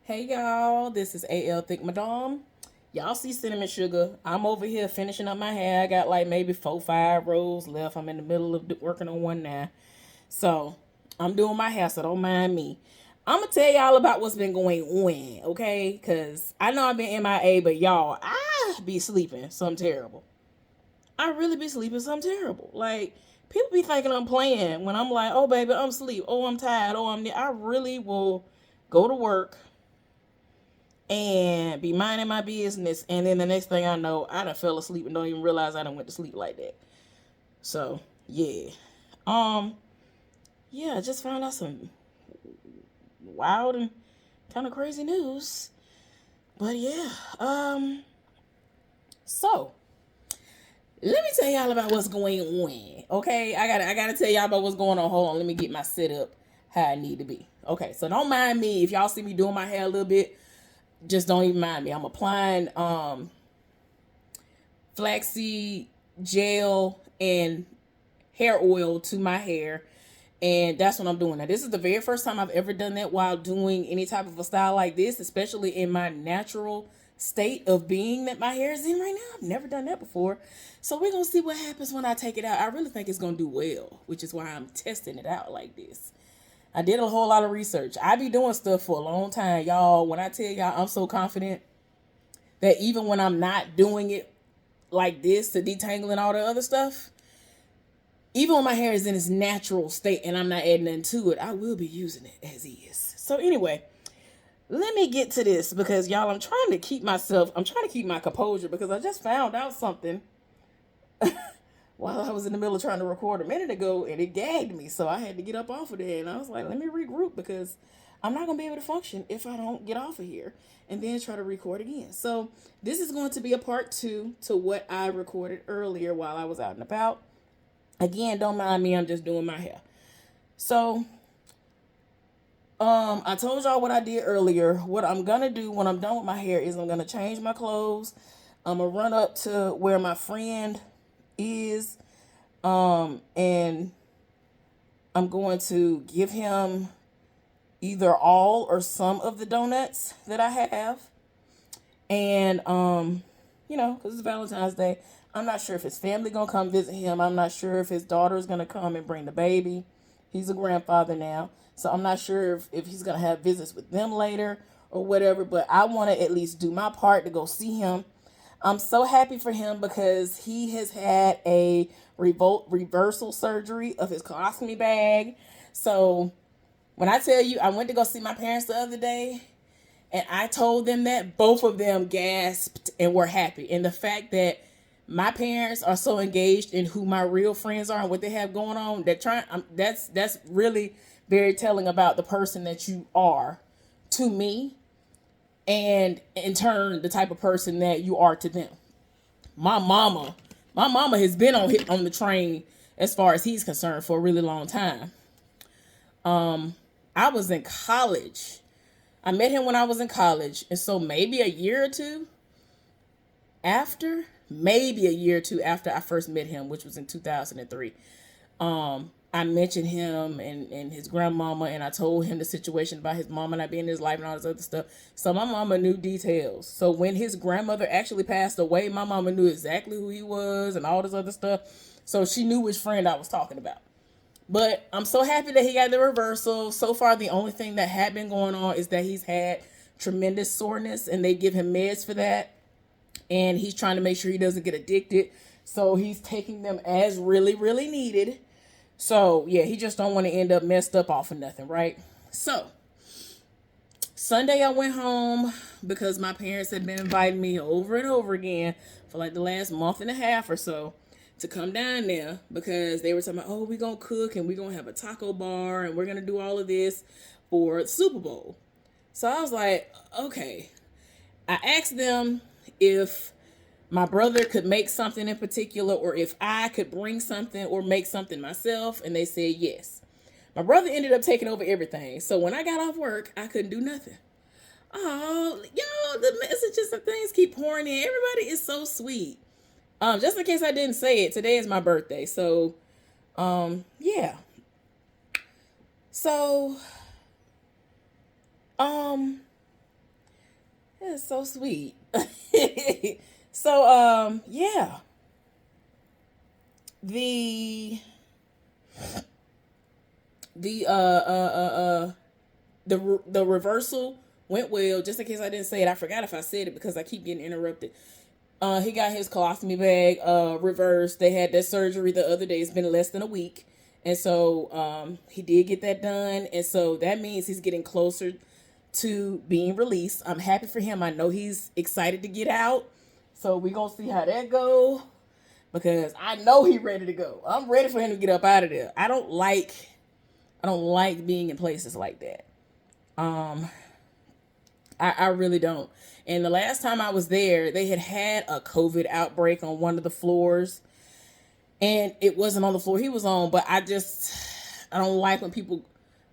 Hey y'all, this is AL Thick Madame. Y'all see cinnamon sugar. I'm over here finishing up my hair. I got like maybe 4, 5 rows left. I'm in the middle of working on one now. So I'm doing my hair, so don't mind me. I'm gonna tell y'all about what's been going on, okay? Cause I know I've been MIA, but y'all, I be sleeping something terrible. I really be sleeping something terrible. Like people be thinking I'm playing when I'm like, oh baby, I'm asleep. Oh, I'm tired. Oh, I really will go to work and be minding my business, and then the next thing I know, I done fell asleep and don't even realize I done went to sleep like that. So yeah, um, yeah, I just found out some wild and kind of crazy news. But yeah, so let me tell y'all about what's going on. Okay, I gotta tell y'all about what's going on. Hold on, let me get my setup how I need to be. Okay, so don't mind me if y'all see me doing my hair a little bit. Just don't even mind me. I'm applying flaxseed gel and hair oil to my hair, and that's what I'm doing now. This is the very first time I've ever done that while doing any type of a style like this, especially in my natural state of being that my hair is in right now. I've never done that before, so we're gonna see what happens when I take it out. I really think it's gonna do well, which is why I'm testing it out like this. I did a whole lot of research. I be doing stuff for a long time, y'all. When I tell y'all I'm so confident that even when I'm not doing it like this to detangling all the other stuff, even when my hair is in its natural state and I'm not adding nothing to it, I will be using it as is. So anyway, let me get to this because y'all, I'm trying to keep my composure because I just found out something while I was in the middle of trying to record a minute ago and it gagged me. So I had to get up off of there and I was like, let me regroup because I'm not going to be able to function if I don't get off of here and then try to record again. So this is going to be a part two to what I recorded earlier while I was out and about. Again, don't mind me, I'm just doing my hair. So, I told y'all what I did earlier. What I'm gonna do when I'm done with my hair is I'm gonna change my clothes. I'm gonna run up to where my friend is, and I'm going to give him either all or some of the donuts that I have. And because it's Valentine's Day, I'm not sure if his family gonna come visit him. I'm not sure if his daughter is gonna come and bring the baby. He's a grandfather now, so I'm not sure if he's gonna have visits with them later or whatever. But I want to at least do my part to go see him. I'm so happy for him because he has had a reversal surgery of his colostomy bag. So when I tell you I went to go see my parents the other day, and I told them that, both of them gasped and were happy. And the fact that my parents are so engaged in who my real friends are and what they have going on, that's really very telling about the person that you are to me, and in turn the type of person that you are to them. My mama, my mama has been on the train as far as he's concerned for a really long time. I was in college. I met him when I was in college, and so maybe a year or two after I first met him, which was in 2003. I mentioned him and his grandmama, and I told him the situation about his mama not being in his life and all this other stuff. So my mama knew details. So when his grandmother actually passed away, my mama knew exactly who he was and all this other stuff. So she knew which friend I was talking about. But I'm so happy that he got the reversal. So far, the only thing that had been going on is that he's had tremendous soreness, and they give him meds for that. And he's trying to make sure he doesn't get addicted. So he's taking them as really, really needed. So yeah, he just don't want to end up messed up off of nothing, right? So Sunday I went home because my parents had been inviting me over and over again for like the last month and a half or so to come down there because they were talking about, oh, we're going to cook and we're going to have a taco bar and we're going to do all of this for the Super Bowl. So I was like, okay. I asked them if my brother could make something in particular or if I could bring something or make something myself, and they said yes. My brother ended up taking over everything. So when I got off work, I couldn't do nothing. Oh, y'all, the messages and things keep pouring in. Everybody is so sweet. Just in case I didn't say it, today is my birthday. So, yeah. So, um, is so sweet. So yeah, the the the reversal went well. Just in case I didn't say it, I forgot if I said it because I keep getting interrupted. He got his colostomy bag reversed. They had that surgery the other day. It's been less than a week. And so he did get that done. And so that means he's getting closer to being released. I'm happy for him. I know he's excited to get out. So we're going to see how that go. Because I know he's ready to go. I'm ready for him to get up out of there. I don't like being in places like that. I really don't. And the last time I was there, they had a COVID outbreak on one of the floors. And it wasn't on the floor he was on, but I don't like when people,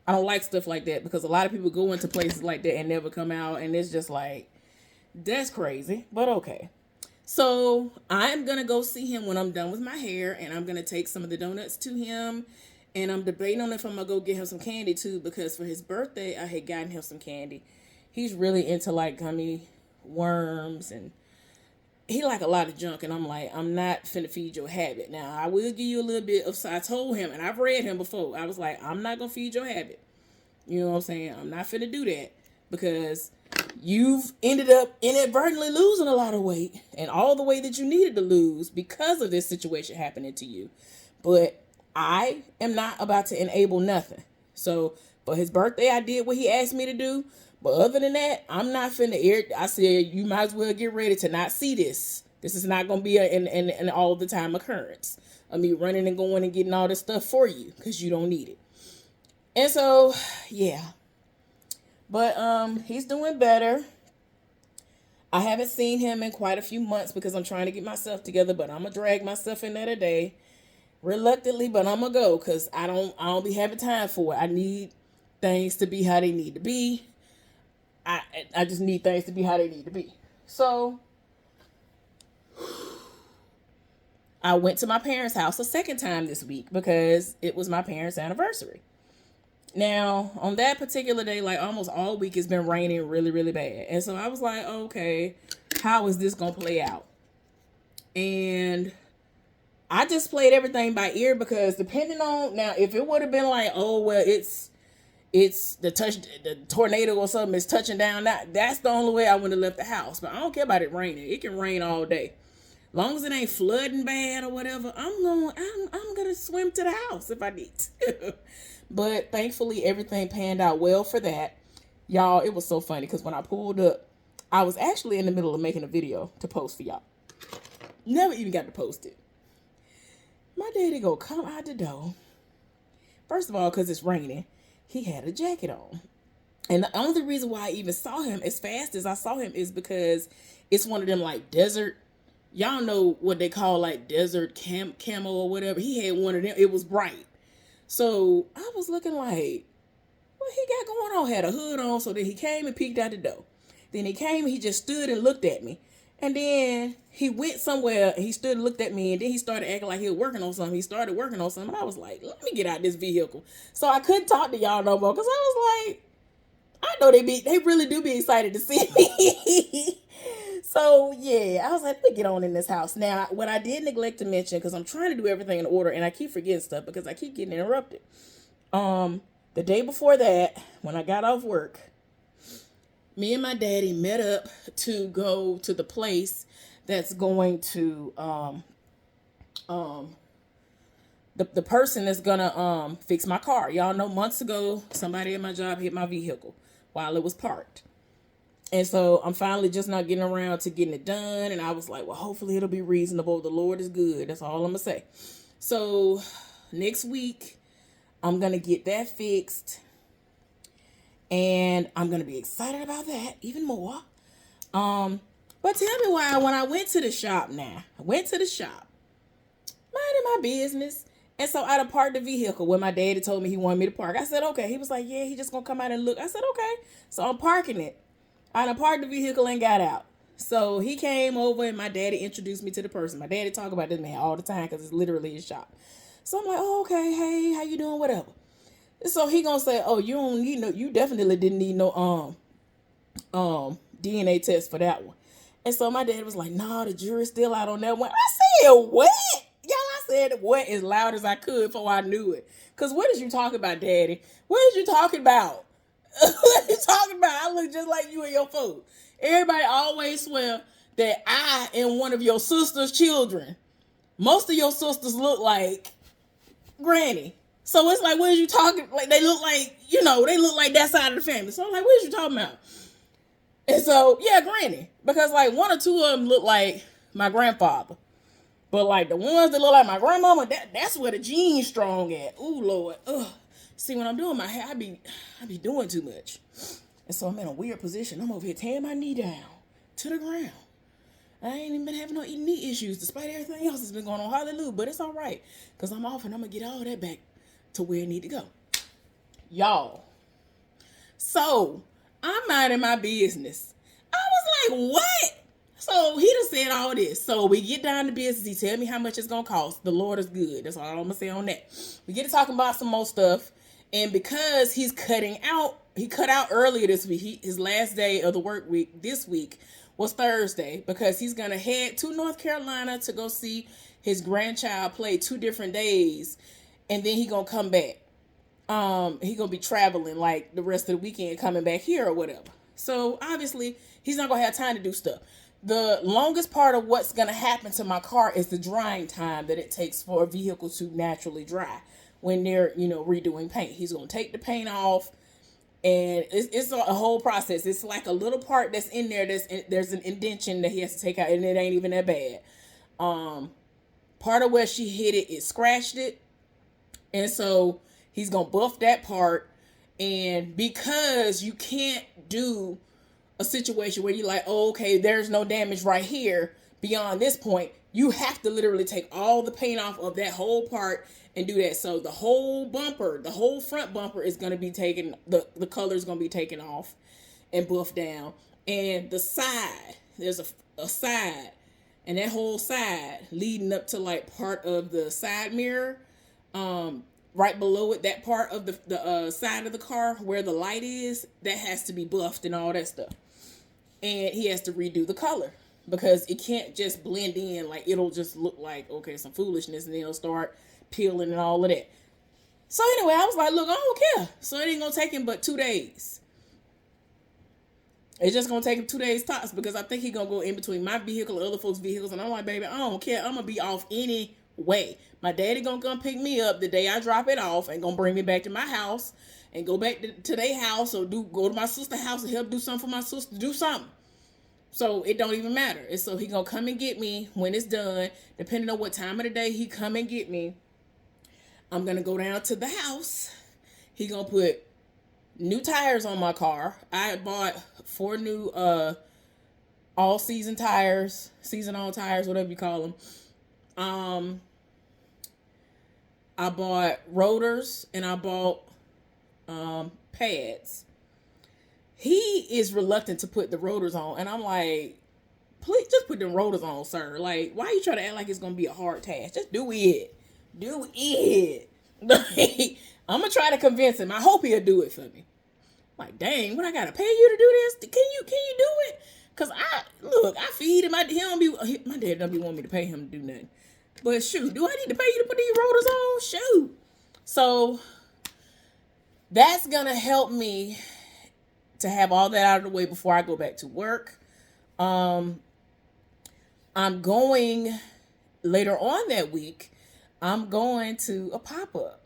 I don't like stuff like that because a lot of people go into places like that and never come out. And it's just like, that's crazy, but okay. So I'm going to go see him when I'm done with my hair, and I'm going to take some of the donuts to him. And I'm debating on if I'm going to go get him some candy too, because for his birthday, I had gotten him some candy. He's really into like gummy worms, and he like a lot of junk, and I'm like, I'm not finna feed your habit. Now, I will give you a little bit of, so I told him, and I've read him before, I was like, I'm not gonna feed your habit. You know what I'm saying? I'm not finna do that, because you've ended up inadvertently losing a lot of weight, and all the weight that you needed to lose because of this situation happening to you. But I am not about to enable nothing. So for his birthday, I did what he asked me to do. But other than that, I'm not finna air. I said, you might as well get ready to not see this. This is not going to be an all the time occurrence of me running and going and getting all this stuff for you because you don't need it. And so, yeah. But he's doing better. I haven't seen him in quite a few months because I'm trying to get myself together, but I'm going to drag myself in there today. Reluctantly, but I'm going to go because I don't be having time for it. I need things to be how they need to be. I just need things to be how they need to be. So I went to my parents' house a second time this week because it was my parents' anniversary. Now, on that particular day, like almost all week, it's been raining really, really bad. And so I was like, okay, how is this going to play out? And I just played everything by ear because depending on, now, if it would have been like, oh, well, it's the tornado or something is touching down. That's the only way I would have left the house. But I don't care about it raining. It can rain all day. Long as it ain't flooding bad or whatever, I'm gonna swim to the house if I need to. But thankfully everything panned out well for that. Y'all, it was so funny because when I pulled up, I was actually in the middle of making a video to post for y'all. Never even got to post it. My daddy go come out the door. First of all, because it's raining. He had a jacket on. And the only reason why I even saw him as fast as I saw him is because it's one of them like desert, y'all know what they call like desert camo or whatever. He had one of them. It was bright. So I was looking like, what he got going on? Had a hood on. So then he came and peeked out the door. Then he came and he just stood and looked at me. And then he went somewhere and he stood and looked at me, and then he started acting like he was working on something. He started working on something. And I was like, let me get out this vehicle. So I couldn't talk to y'all no more because I was like, I know they really do be excited to see me. So yeah, I was like, let me get on in this house. Now, what I did neglect to mention, because I'm trying to do everything in order and I keep forgetting stuff because I keep getting interrupted. The day before that, when I got off work, me and my daddy met up to go to the place that's going to the person that's gonna fix my car. Y'all know months ago somebody at my job hit my vehicle while it was parked. And so I'm finally just not getting around to getting it done. And I was like, well, hopefully it'll be reasonable. The Lord is good. That's all I'm gonna say. So next week I'm gonna get that fixed. And I'm going to be excited about that even more. But tell me why when I went to the shop now. I went to the shop. Minding my business. And so I done parked the vehicle when my daddy told me he wanted me to park. I said, okay. He was like, yeah, he just going to come out and look. I said, okay. So I'm parking it. I done parked the vehicle and got out. So he came over and my daddy introduced me to the person. My daddy talk about this man all the time because it's literally his shop. So I'm like, oh, okay. Hey, how you doing? Whatever. So he gonna say, oh, you don't need no, you definitely didn't need no DNA test for that one. And so my dad was like, nah, the jury's still out on that one. I said, what? Y'all, I said what as loud as I could before I knew it. Because what is you talking about, Daddy? What is you talking about? What are you talking about? I look just like you and your folks. Everybody always swear that I am one of your sister's children. Most of your sisters look like Granny. So it's like, what are you talking? Like, they look like, they look like that side of the family. So I'm like, what are you talking about? And so, yeah, Granny. Because, like, one or two of them look like my grandfather. But, like, the ones that look like my grandmama, that's where the gene's strong at. Ooh, Lord. Ugh. See, when I'm doing my hair, I be doing too much. And so I'm in a weird position. I'm over here tearing my knee down to the ground. I ain't even been having no knee issues, despite everything else that's been going on. Hallelujah. But it's all right. Because I'm off and I'm going to get all that back to where it need to go. Y'all. So, I'm minding my business. I was like, what? So he done said all this. So we get down to business. He tell me how much it's going to cost. The Lord is good. That's all I'm going to say on that. We get to talking about some more stuff. And because he's cutting out, he cut out earlier this week. His last day of the work week this week was Thursday. Because he's going to head to North Carolina to go see his grandchild play 2 different days. And then he going to come back. He going to be traveling like the rest of the weekend, coming back here or whatever. So obviously he's not going to have time to do stuff. The longest part of what's going to happen to my car is the drying time that it takes for a vehicle to naturally dry when they're, redoing paint. He's going to take the paint off, and it's a whole process. It's like a little part that's in there. There's an indentation that he has to take out, and it ain't even that bad. Part of where she hit it, it scratched it. And so he's going to buff that part. And because you can't do a situation where you're like, oh, okay, there's no damage right here beyond this point, you have to literally take all the paint off of that whole part and do that. So the whole bumper, the whole front bumper is going to be taken, the color is going to be taken off and buffed down. And the side, there's a side, and that whole side leading up to like part of the side mirror, right below it, that part of the side of the car where the light is, that has to be buffed and all that stuff. And he has to redo the color because it can't just blend in. Like, it'll just look like, okay, some foolishness, and then it'll start peeling and all of that. So anyway, I was like, look, I don't care. So it ain't going to take him but 2 days. It's just going to take him 2 days tops, because I think he's going to go in between my vehicle and other folks' vehicles. And I'm like, baby, I don't care. I'm going to be off anyway. My daddy going to come pick me up the day I drop it off and going to bring me back to my house and go back to their house, or go to my sister's house and help do something for my sister, do something. So it don't even matter. And so he gonna come and get me when it's done. Depending on what time of the day he come and get me, I'm gonna go down to the house. He gonna put new tires on my car. I bought 4 new all season tires, season on tires, whatever you call them. I bought rotors, and I bought pads. He is reluctant to put the rotors on, and I'm like, please just put them rotors on, sir. Like, why you trying to act like it's gonna be a hard task? Just do it. Do it. I'm gonna try to convince him. I hope he'll do it for me. Like, dang, what, I gotta pay you to do this? Can you do it? Cause I feed him. My dad don't be wanting me to pay him to do nothing. But shoot, do I need to pay you to put these rotors on? Shoot. So that's gonna help me to have all that out of the way before I go back to work. I'm going later on that week. I'm going to a pop-up.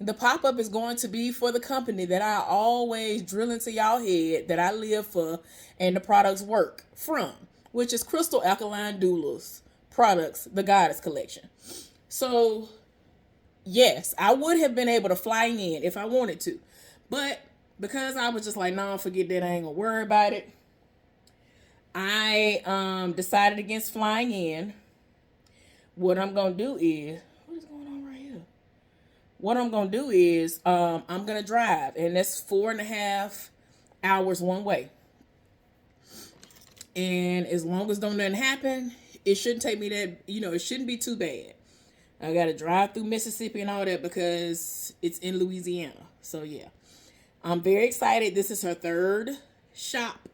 The pop-up is going to be for the company that I always drill into y'all head that I live for and the products work from, which is Crystal Alkaline Doulas Products, the Goddess Collection. So, yes, I would have been able to fly in if I wanted to. But because I was just like, no, forget that, I ain't gonna worry about it, I decided against flying in. What I'm gonna do is, what is going on right here? What I'm gonna do is, I'm gonna drive, and that's 4.5 hours one way. And as long as don't nothing happen, it shouldn't take me that, it shouldn't be too bad. I gotta drive through Mississippi and all that because it's in Louisiana. So yeah. I'm very excited. This is her 3rd shop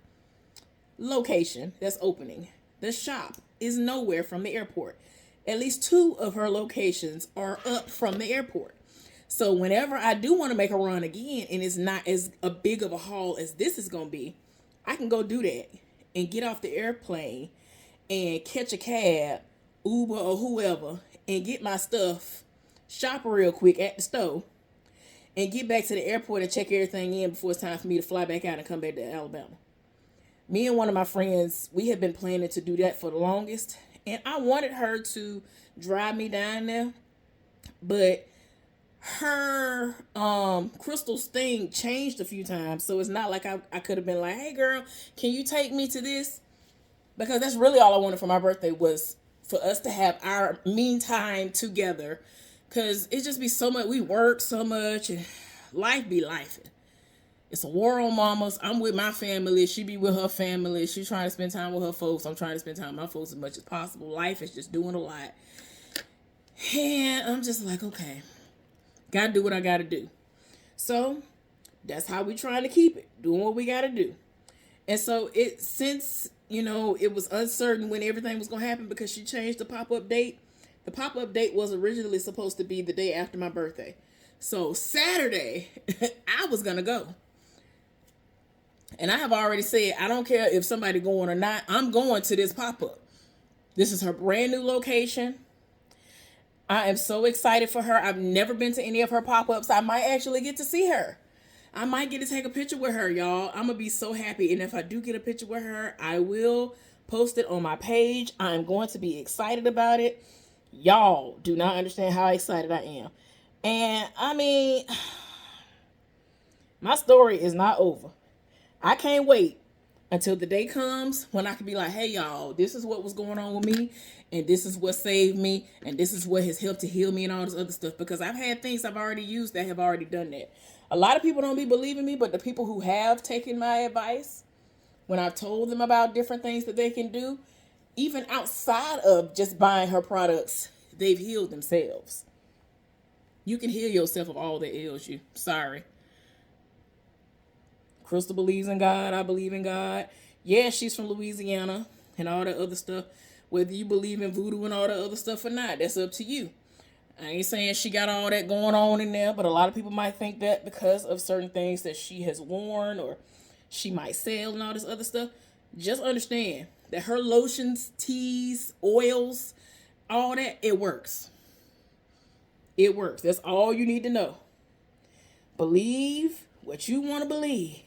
location that's opening. The shop is nowhere from the airport. At least 2 of her locations are up from the airport. So whenever I do want to make a run again and it's not as a big of a haul as this is going to be, I can go do that and get off the airplane and catch a cab, Uber or whoever, and get my stuff, shop real quick at the store, and get back to the airport and check everything in before it's time for me to fly back out and come back to Alabama. Me and one of my friends, we had been planning to do that for the longest, and I wanted her to drive me down there, but her Crystal's thing changed a few times, so it's not like I could have been like, hey girl, can you take me to this? Because that's really all I wanted for my birthday, was for us to have our meantime together, because it just be so much, we work so much and life be life. It's a war on mamas. I'm with my family. She be with her family. She's trying to spend time with her folks. I'm trying to spend time with my folks as much as possible. Life is just doing a lot. And I'm just like, okay, gotta do what I gotta do. So that's how we trying to keep it, doing what we gotta do. And so since, it was uncertain when everything was gonna happen because she changed the pop-up date. The pop-up date was originally supposed to be the day after my birthday. So Saturday, I was gonna go. And I have already said, I don't care if somebody going or not, I'm going to this pop-up. This is her brand new location. I am so excited for her. I've never been to any of her pop-ups. I might actually get to see her. I might get to take a picture with her, y'all. I'm going to be so happy. And if I do get a picture with her, I will post it on my page. I'm going to be excited about it. Y'all do not understand how excited I am. And I mean, my story is not over. I can't wait until the day comes when I can be like, hey, y'all, this is what was going on with me, and this is what saved me, and this is what has helped to heal me and all this other stuff, because I've had things I've already used that have already done that. A lot of people don't be believing me, but the people who have taken my advice, when I've told them about different things that they can do, even outside of just buying her products, they've healed themselves. You can heal yourself of all that ails you. Sorry. Crystal believes in God. I believe in God. Yeah, she's from Louisiana and all that other stuff. Whether you believe in voodoo and all that other stuff or not, that's up to you. I ain't saying she got all that going on in there, but a lot of people might think that because of certain things that she has worn or she might sell and all this other stuff. Just understand that her lotions, teas, oils, all that, it works. It works. That's all you need to know. Believe what you want to believe.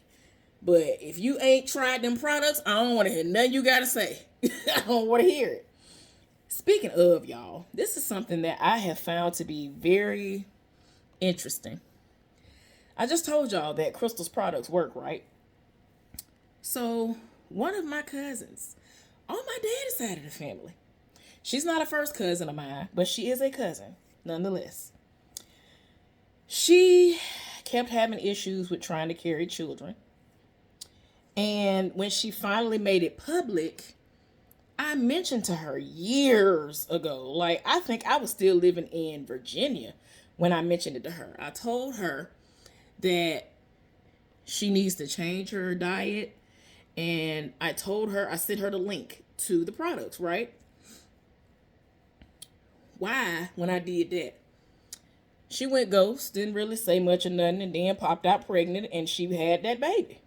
But if you ain't tried them products, I don't want to hear nothing you got to say. I don't want to hear it. Speaking of, y'all, this is something that I have found to be very interesting. I just told y'all that Crystal's products work, right? So one of my cousins on my daddy's side of the family, she's not a first cousin of mine, but she is a cousin nonetheless. She kept having issues with trying to carry children. And when she finally made it public, I mentioned to her years ago, like I think I was still living in Virginia when I mentioned it to her. I told her that she needs to change her diet. And I told her, I sent her the link to the products, right? Why, when I did that? She went ghost, didn't really say much or nothing, and then popped out pregnant, and she had that baby.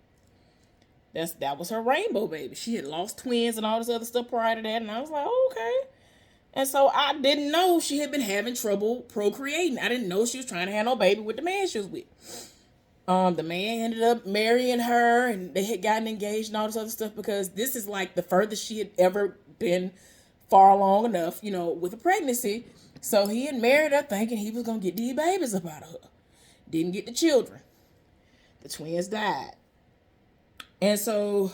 That was her rainbow baby. She had lost twins and all this other stuff prior to that, and I was like, oh, okay. And so I didn't know she had been having trouble procreating. I didn't know she was trying to have no baby with the man she was with. The man ended up marrying her, and they had gotten engaged and all this other stuff, because this is like the furthest she had ever been far along enough, with a pregnancy. So he had married her thinking he was going to get these babies up out of her. Didn't get the children. The twins died. And so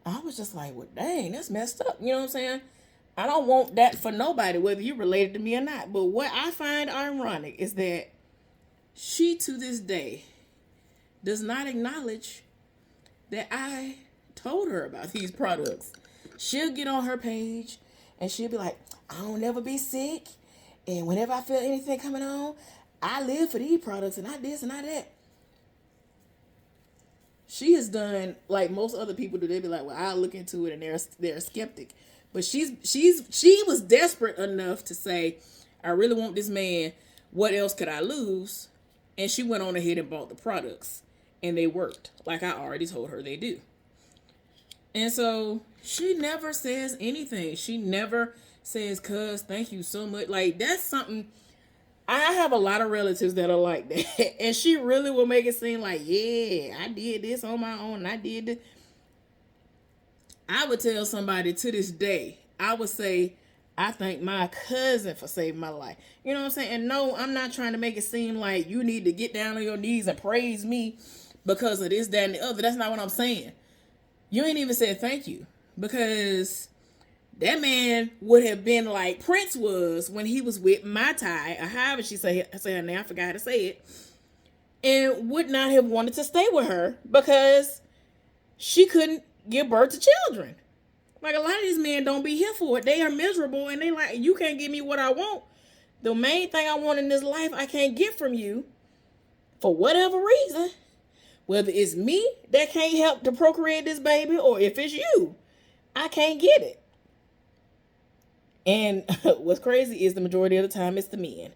I was just like, well, dang, that's messed up. You know what I'm saying? I don't want that for nobody, whether you're related to me or not. But what I find ironic is that she, to this day, does not acknowledge that I told her about these products. She'll get on her page and she'll be like, I don't never be sick. And whenever I feel anything coming on, I live for these products and I this and I that. She has done like most other people do. They be like, "Well, I'll look into it," and they're a skeptic. But she was desperate enough to say, "I really want this man. What else could I lose?" And she went on ahead and bought the products, and they worked. Like I already told her they do. And so she never says anything. She never says, "Cuz, thank you so much." Like that's something. I have a lot of relatives that are like that. And she really will make it seem like, yeah, I did this on my own. And I did this. I would tell somebody to this day, I would say, I thank my cousin for saving my life. You know what I'm saying? And no, I'm not trying to make it seem like you need to get down on your knees and praise me because of this, that, and the other. That's not what I'm saying. You ain't even said thank you because that man would have been like Prince was when he was with my Ty, or however she say her name, I forgot how to say it, and would not have wanted to stay with her because she couldn't give birth to children. Like a lot of these men don't be here for it. They are miserable and they like, you can't give me what I want. The main thing I want in this life I can't get from you for whatever reason. Whether it's me that can't help to procreate this baby or if it's you, I can't get it. And what's crazy is the majority of the time it's the men.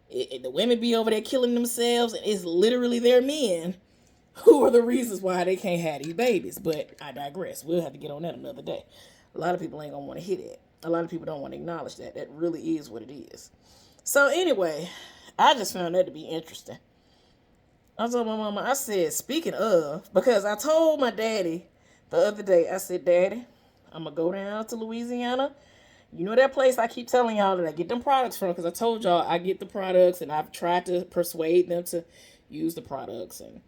The women be over there killing themselves and it's literally their men who are the reasons why they can't have these babies. But I digress. We'll have to get on that another day. A lot of people ain't gonna want to hear that. A lot of people don't want to acknowledge that. That really is what it is. So anyway, I just found that to be interesting. I told my mama, I said, speaking of, because I told my daddy the other day, I said, Daddy, I'm going to go down to Louisiana. You know that place I keep telling y'all that I get them products from, because I told y'all I get the products and I've tried to persuade them to use the products and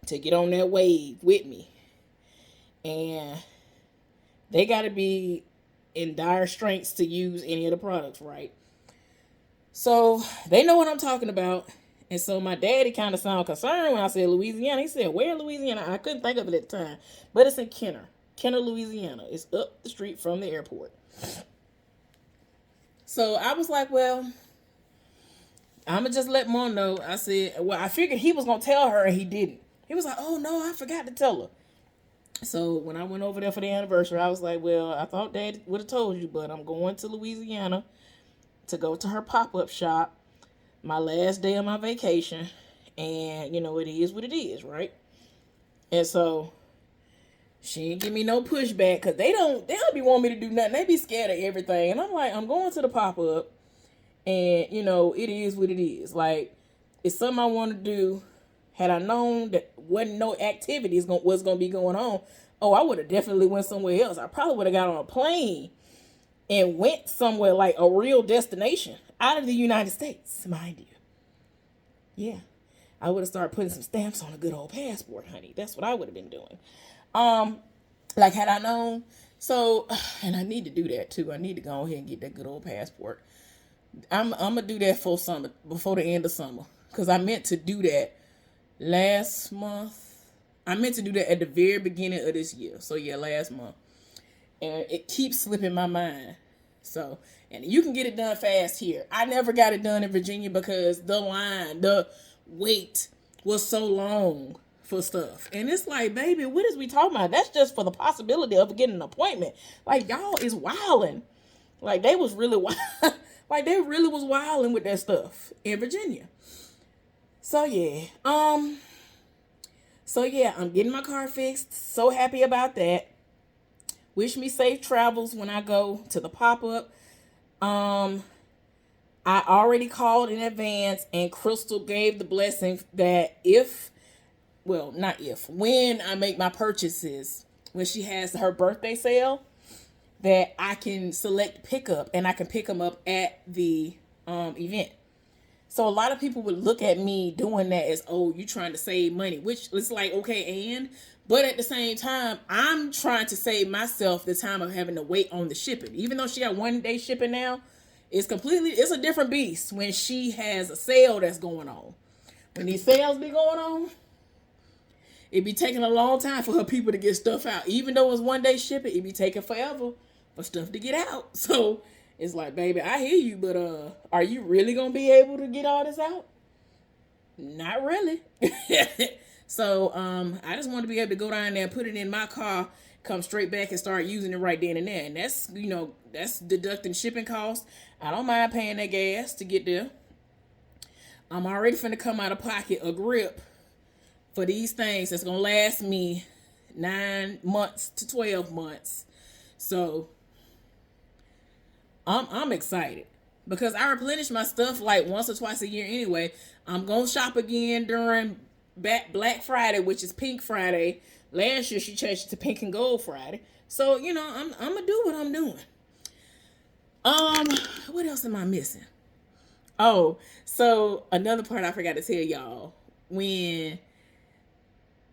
to get on that wave with me. And they got to be in dire straits to use any of the products, right? So they know what I'm talking about. And so my daddy kind of sounded concerned when I said Louisiana. He said, where in Louisiana? I couldn't think of it at the time. But it's in Kenner, Louisiana. It's up the street from the airport. So I was like, well, I'm going to just let Mom know. I said, well, I figured he was going to tell her and he didn't. He was like, oh, no, I forgot to tell her. So when I went over there for the anniversary, I was like, well, I thought Dad would have told you, but I'm going to Louisiana to go to her pop-up shop. My last day of my vacation, and you know it is what it is, right? And so she didn't give me no pushback because they don't be wanting me to do nothing. They be scared of everything, and I'm like, I'm going to the pop up, and you know it is what it is. Like it's something I want to do. Had I known that wasn't no activities was gonna be going on, oh, I would have definitely went somewhere else. I probably would have got on a plane and went somewhere like a real destination out of the United States, mind you. Yeah. I would have started putting some stamps on a good old passport, honey. That's what I would have been doing. Like had I known. So, and I need to do that too. I need to go ahead and get that good old passport. I'm gonna do that for summer, before the end of summer. Because I meant to do that last month. I meant to do that at the very beginning of this year. So yeah, last month. And it keeps slipping my mind. So, and you can get it done fast here. I never got it done in Virginia because the wait was so long for stuff. And it's like, baby, what is we talking about? That's just for the possibility of getting an appointment. Like, y'all is wilding. Like, they was really wild. Like, they really was wilding with that stuff in Virginia. So, yeah. I'm getting my car fixed. So happy about that. Wish me safe travels when I go to the pop-up. I already called in advance and Crystal gave the blessing that when I make my purchases, when she has her birthday sale, that I can select pickup and I can pick them up at the event. So a lot of people would look at me doing that as, oh, you trying to save money, which is like, okay, but at the same time, I'm trying to save myself the time of having to wait on the shipping. Even though she got 1 day shipping now, it's a different beast when she has a sale that's going on. When these sales be going on, it be taking a long time for her people to get stuff out. Even though it's 1 day shipping, it be taking forever for stuff to get out. So it's like, baby, I hear you, but are you really going to be able to get all this out? Not really. So I just want to be able to go down there, put it in my car, come straight back and start using it right then and there. And that's, that's deducting shipping costs. I don't mind paying that gas to get there. I'm already finna come out of pocket a grip for these things that's gonna last me 9 months to 12 months. So I'm excited because I replenish my stuff like once or twice a year anyway. I'm gonna shop again during Black Friday, which is Pink Friday. Last year she changed it to Pink and Gold Friday. So I'm gonna do what I'm doing. What else am I missing? Oh, so another part I forgot to tell y'all. When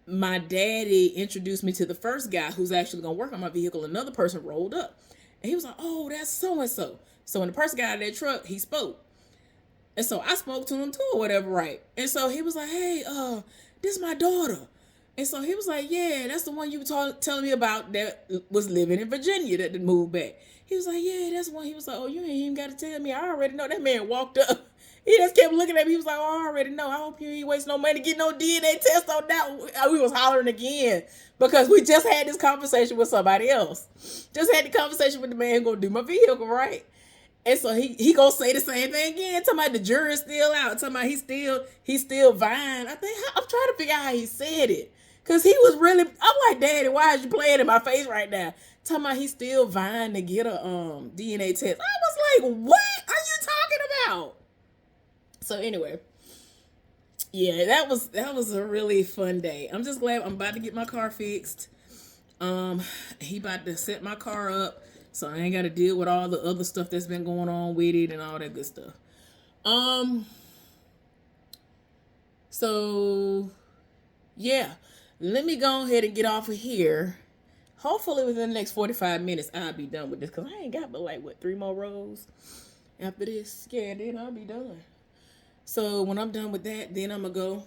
my daddy introduced me to the first guy who's actually gonna work on my vehicle, another person rolled up. And he was like, "Oh, that's so and so." So when the person got out of that truck, he spoke. And so I spoke to him too or whatever, right? And so he was like, "Hey, this is my daughter." And so he was like, "Yeah, that's the one you were telling me about that was living in Virginia that moved back." He was like, "Yeah, that's one." He was like, "Oh, you ain't even got to tell me. I already know." That man walked up. He just kept looking at me. He was like, "Oh, I already know. I hope you ain't waste no money to get no DNA test on that." We was hollering again because we just had this conversation with somebody else. Just had the conversation with the man who gonna do my vehicle, right? And so he gonna say the same thing again. Talking about the jury's still out. Talking about he's still vying. I'm trying to figure out how he said it. Cause he was really, I'm like, "Daddy, why is you playing in my face right now?" Talking about he's still vying to get a DNA test. I was like, "What are you talking about?" So anyway, yeah, that was a really fun day. I'm just glad I'm about to get my car fixed. He about to set my car up, so I ain't got to deal with all the other stuff that's been going on with it and all that good stuff. So yeah, let me go ahead and get off of here. Hopefully within the next 45 minutes I'll be done with this, because I ain't got but like 3 more rows after this. Yeah, then I'll be done. So when I'm done with that, then I'm gonna go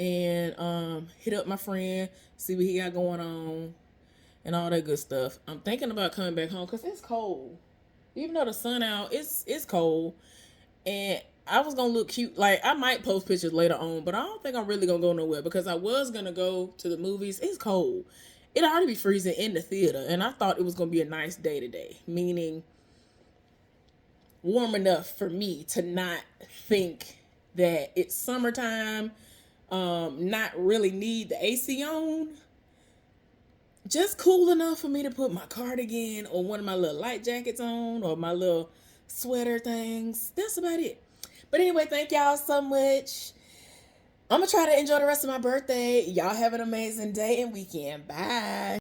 and hit up my friend, see what he got going on and all that good stuff. I'm thinking about coming back home because it's cold. Even though the sun out, it's cold. And I was gonna look cute. Like, I might post pictures later on, but I don't think I'm really gonna go nowhere because I was gonna go to the movies. It's cold. It already be freezing in the theater, and I thought it was gonna be a nice day today, meaning warm enough for me to not think that it's summertime, not really need the AC on, just cool enough for me to put my cardigan or one of my little light jackets on or my little sweater things. That's about it. But anyway, thank y'all so much. I'm gonna try to enjoy the rest of my birthday. Y'all have an amazing day and weekend. Bye.